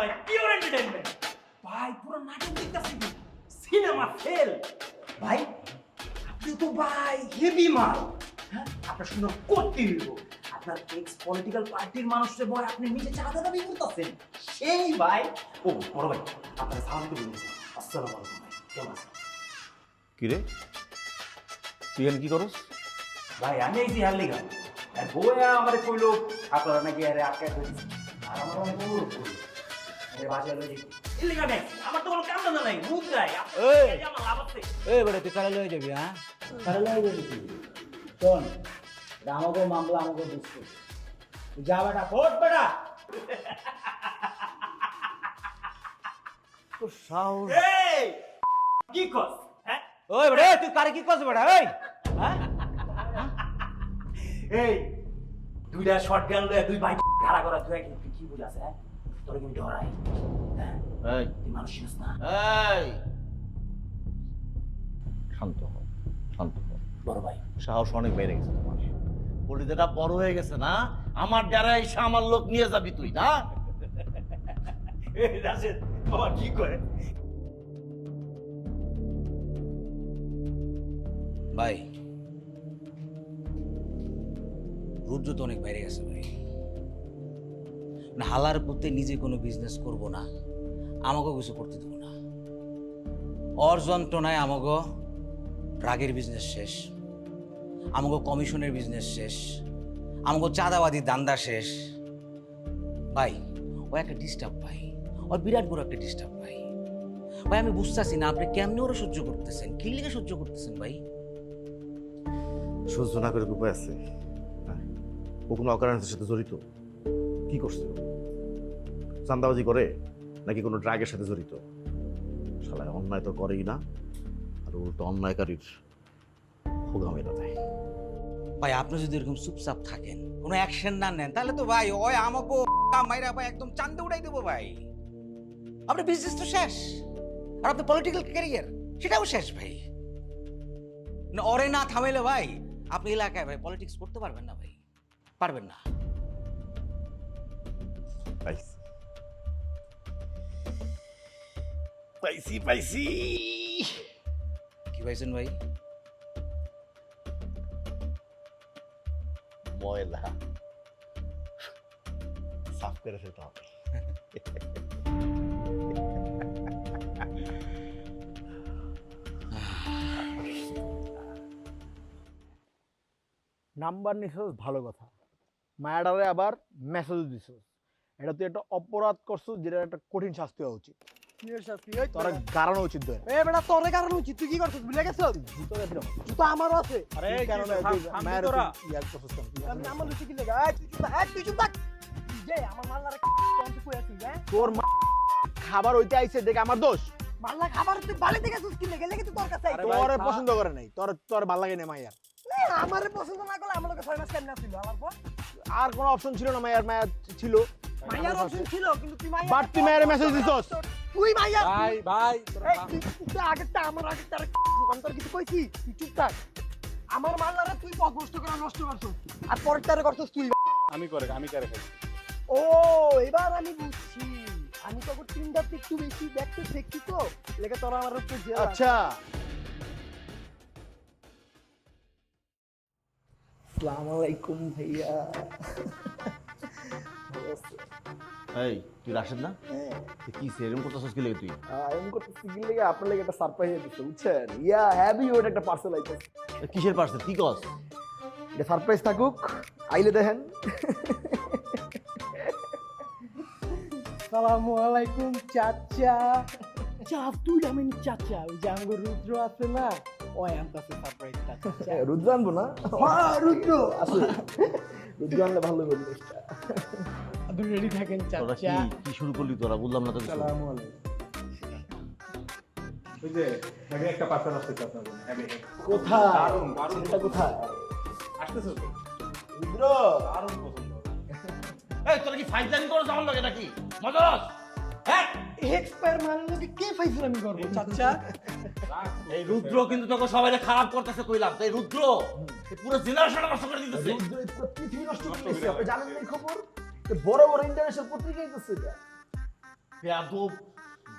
ভাই, pure entertainment. ভাই পুরো নাটক দেখতাছি, সিনেমা ফেল। ভাই আপনি তো ভাই হেভি মাল। হ্যাঁ, আপনার সুন্দর করতে হইব। আপনার এক্স পলিটিক্যাল পার্টির মানুষরে বয় আপনি নিজে চাঁদা দাবি করতেছেন, সেই ভাই। ও বড় ভাই, আপনার সালাম তো বলতেছেন। আসসালামু আলাইকুম ভাই, কেমন আছেন? কি রে, তুই কি করস? ভাই আমি এই যে হারলিগা বইয়া আমার কইলো আপনারা নাকি আরে আটকায় ধরেছি, আর আমার অনেক অনুরোধ করলো আরে বাজার লই যাই। ইল্লিগা নেই, আমার তো কোনো কাম না নাই, মুখ যায় এই! আমার লাভ আছে। এই বেটা তুই কারে লয়ে যাবি? হ্যাঁ, কারে লয়ে যাবি তুই? শোন, এটা আমাকে মামলা, আমাকে বুঝতে তুই যা বেটা, ভোট বেটা। তো সাহস! এই কি কস? হ্যাঁ ওই বেটা, তুই কারে কি করছিস বেটা? এই হ্যাঁ, এই দুইটা শটগান লয়ে দুই ভাই খাড়া করা, তুই কি বুঝাছ? হ্যাঁ তোর কি ডরাই? হ্যাঁ এই তুই মানুষ চিনিস না। এই শান্ত হ, শান্ত হ। বড় ভাই সাহস অনেক বেড়ে গেছে তোমার। পরিদেটা বড় হয়ে গেছে না? আমার যারা এসে আমার লোক নিয়ে যাবি তুই না? এই রাশেদ বাবা কি করে? ভাই রুদ্র তো অনেক বাইরে গেছে ভাই। না হালার পথে নিজে কোনো বিজনেস করব না, আমাকেও কিছু করতে দেবো না। ওর যন্ত্রণায় আমাকে ড্রাগের বিজনেস শেষ, আমাকে কমিশনের বিজনেস শেষ, আমাকে চাঁদাবাদী দান্দা শেষ। ভাই ও একটা ডিস্টার্ব ভাই, ওর বিরাট বড় একটা ডিস্টার্ব ভাই। ভাই আমি বুঝতেছি না আপনি কেমনে ওরা সহ্য করতেছেন, কি লিগে সহ্য করতেছেন ভাই? সহ্য না করে উপায় আছে? হ্যাঁ, ও কোনো অকারণের সাথে জড়িত? কি করছে ও? চাঁদাবাজি করে নাকি কোনো ড্রাগের সাথে জড়িত? শালায় অন্যায় তো করেই না, আর উল্টো অন্যায়কারীর হোগা মেরা দেয়। ভাই আপনি যদি এরকম চুপচাপ থাকেন, কোনো অ্যাকশন না নেন, তাহলে তো ভাই ওই আমাকে মাইরা ভাই একদম চান্দে উড়াই দেবো ভাই। আপনার বিজনেস তো শেষ, আর আপনার পলিটিক্যাল ক্যারিয়ার সেটাও শেষ ভাই। না ওরে না থামাইলে ভাই আপনি এলাকায় ভাই পলিটিক্স করতে পারবেন না ভাই, পারবেন না। পাইছি পাইছি পাইছি। কি পাইছেন ভাই? ময়লা সাফ করে ফেলতে হবে। নাম্বার নিছস ভালো কথা, মায়াডারে আবার মেসেজও দিছস। এটা তুই একটা অপরাধ করছস, যেটা একটা কঠিন শাস্তি হওয়া উচিত। তোরা গারানো উচিত ধরে। বেটা তোরে কারণ উচিত, তুই কি করছিস ভুলে গেছিস? জুতোটা দিলাম। জুতা আমারও আছে। আরে কেন না মায়ের ইয়ার করছস কেন? আমি আমার লুচি কি লাগা? তুই চুপ থাক। যে আমার মাল্লারে কোন তুই কই আছিস? হ্যাঁ তোর মা খাবার হইতে আইছে দেখে আমার দোষ? মাল্লা খাবার তুই বাড়ি থেকে আসছিস কি লেগে তুই তোর কাছে আইছিস? তোরে পছন্দ করে নাই, তোর ভালো লাগে না মাইয়ার। আমারে পছন্দ না করলে আমার লোকে 6 মাস কেন ছিল আমার পর? আর কোনো অপশন ছিল না, মাইয়ার মায়া ছিল। মাইয়ার অপশন ছিল কিন্তু তুই মাইয়া বাট তুই মায়ের মেসেজ দিছস। তুই মাইয়া ভাই তুই আগেরটা আমার আগেরটা তোর কিছু কইছি? তুই চুপ থাক। আমার মাল্লারে তুই পথ নষ্ট করে নষ্ট করছিস আর পরেরটারে করছিস তুই। আমি করে খাই। ও এবার আমি বুঝছি, আমি তখন তিনটাতে একটু বেশি দেখতে দেখছি তো লেগে তোরা আমার উপর জেল। আচ্ছা আসসালামু আলাইকুম ভাইয়া। এই তুই রাশেদ না? তুই কি সেরকম করতেছস কি লাগে তুই? আমি করতেছি কি লেগে আপনার লেগে একটা সারপ্রাইজ দিতে বুঝছেন? ইয়া হ্যাভি ওটা একটা পার্সেল আইতেছে। কিসের পার্সেল? কি কস? এটা সারপ্রাইজ থাকুক, আইলে দেখেন। আসসালামু আলাইকুম চাচা। চা তুই আমি চাচা, ওই যে আমার রুদ্র আছে না, ওই আমটাছে সারপ্রাইজটা। রুদ্র আনবো না? হ্যাঁ রুদ্র আছে, রুদ্র আনলে ভালো হবে। আপনি রেডি থাকেন তোরা চাচা। কি শুরু করলি তোরা? বললাম না তো কিছু। আসসালামু আলাইকুম। ওই যে আগে একটা পার্সেল আসছে আপনার জন্য। কোথায়? এটা কোথায়? আসতেছে তো। রুদ্র দারুণ পছন্দ। এই তোরা কি ফাইজলামি করছ আমার লাগে নাকি? মজাস? হ্যাঁ, এক্সপায়ার মালের লোকে কে ফাইজলামি করবো চাচা? এই রুদ্র কিন্তু তোকে সবাইকে খারাপ করতেছে কইলাম। এই রুদ্র এই পুরো জেনারেশনটা নষ্ট করে দিতেছে। রুদ্র এই পুরো পৃথিবী নষ্ট করে দিয়েছে। আপনি জানেন না এই খবর? তো বড় বড় ইন্টারন্যাশনাল পত্রিকায় দিচ্ছে এটা। বেয়াদব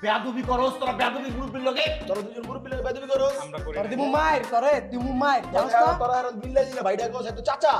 বেয়াদবি করস তোরা, বেয়াদবি গ্রুপের লগে তোরা দুজন গ্রুপের লগে বেয়াদবি করস। আমরা করি তোরে দিমু মাইর, তোরে দিমু মাইর, জানোস না? তোরা আর বিল্লাই দিনা ভাইটা কস এত চাচা।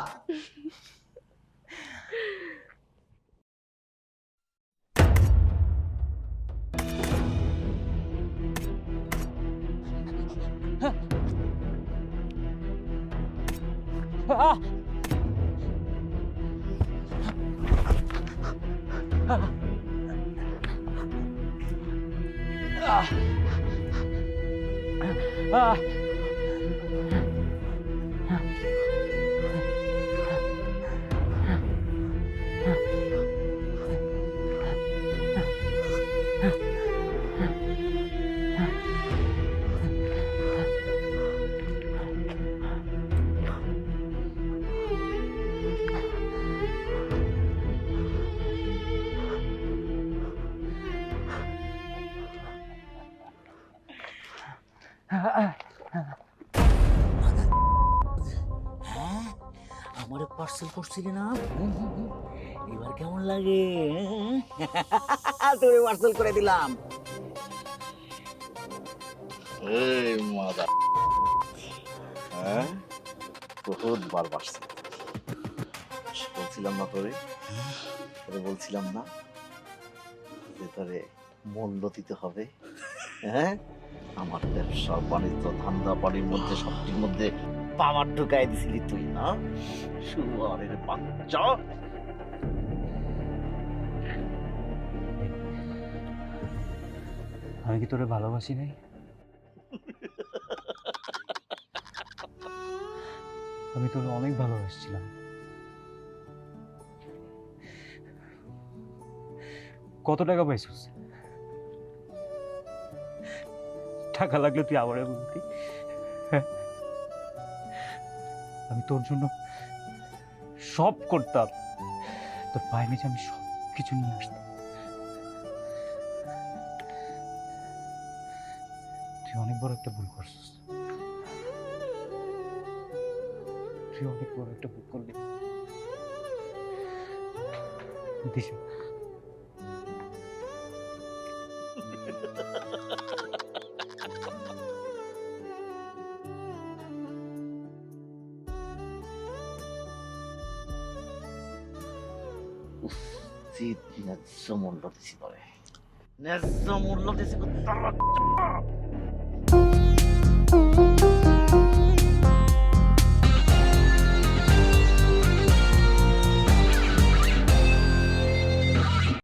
হ্যাঁ আমারে পার্সেল করছিলি না? এবার কেমন লাগে? তোরে পার্সেল করে দিলাম। এই মাদা, হ্যাঁ বহুত বার বাসছে, বলছিলাম না তোরে, বলছিলাম না যে তোরে মূল্য দিতে হবে। হ্যাঁ আমার ব্যবসা বাণিজ্য ধান্দা বাড়ির মধ্যে সবটির মধ্যে পাওয়ার ঢুকাই দিছিলি তুই না, শুয়ারের বাচ্চা। আমি কি তোরে ভালোবাসি নাই? আমি তোরে অনেক ভালোবাসছিলাম। কত টাকা পাইছিস? টাকা লাগলে তুই আবার বলতি। আমি তোর জন্য সব করতাম, তোর পায়ে নিচে আমি সব কিছু নিয়ে আসতাম। তুই অনেক বড় একটা ভুল করছিস, তুই অনেক বড় একটা ভুল করলি দিশা। ন্যায্য মূল্য দিছি তবে, ন্যায্য মূল্য দিছি।